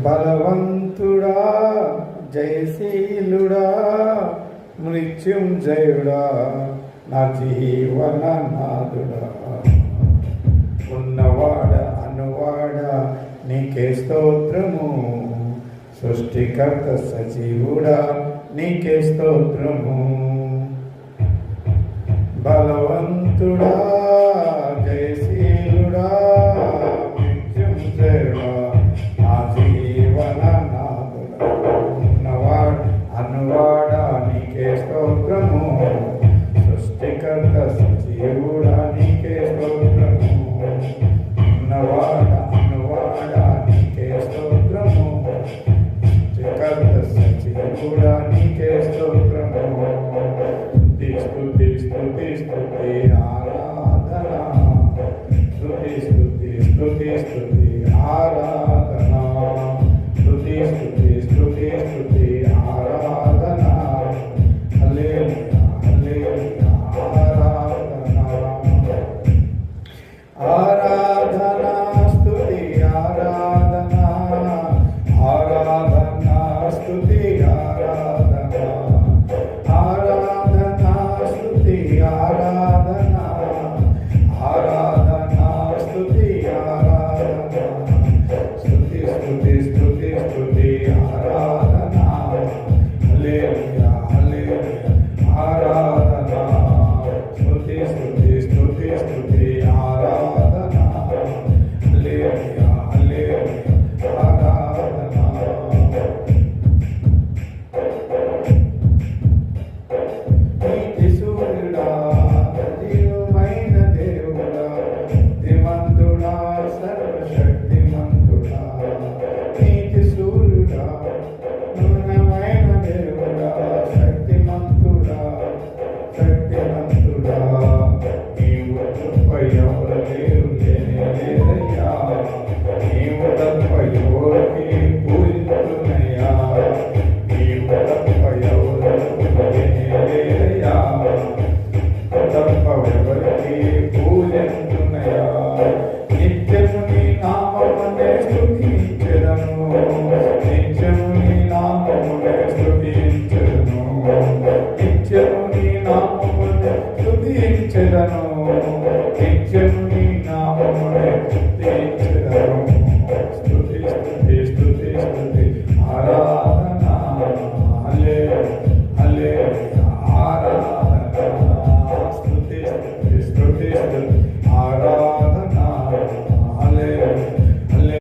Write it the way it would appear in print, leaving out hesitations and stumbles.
బలవంతుడా, జయశీలుడా, మృత్యుంజయుడా, నా జీవన నాదుడా, ఉన్నవాడ అనువాడ నీకే స్తోత్రము, సృష్టికర్త సజీవుడా నీకే స్తోత్రము. బలవంతుడా, జయశీలుడా, మృత్యుంజయుడా, నా జీవన నాదుడా, ఉన్నవాడ అనువాడ నీకే స్తోత్రము, సృష్టికర్త సజీవుడా నీకే స్తోత్రము. ఉన్నవాడ అనువాడ నీకే స్తోత్రము, సృష్టికర్త సజీవుడా నీకే స్తోత్రము. స్తుతి స్తుతి స్తుతి ఆరాధన, స్తుతి స్తుతి స్తుతి స్తుతి ఆరాధన, స్తుతి స్తుతి స్తుతి స్తుతి ఆరాధన. హల్లెలూయా హల్లెలూయా ఆరాధన, ఆరాధన స్తుతి ఆరాధన, ఆరాధన స్తుతి ఆరాధన, ఆరాధన స్తుతి ఆరాధన, ఆరాధన స్తుతి ఆరాధన, స్తుతి స్తుతి స్తుతి స్తుతి ఆరాధన. హల్లెలూయా హల్లెలూయా ఆరాధన, స్తుతి స్తుతి స్తుతి స్తుతి ఆరాధన. హల్లెలూయా హల్లెలూయా ఆరాధన. నీతి సూర్యుడా, సజీవమైన దేవుడా, దివంతుడా, సర్వశక్తిమంతుడా, నీతి సూర్యుడా, నూనమైన దేవుడా, శక్తిమంతుడా, శక్తిమంతుడా, నీవు తప్ప ఎవరు లేరు, లేనే లేరయ్యా, నీవు తప్ప ఎవరికి పూజించునయ్యా, నీవు తప్ప ఎవరు లేనే లేరయ్యా, తప్ప ఎవరికి పూజించునయ్యా. నిత్యము నీ నామమునే స్తుతించెదను, నిత్యము నీ నామమునే స్తుతించెదను, నిత్యము నీ నామమునే స్తుతించెదను, నిత్యము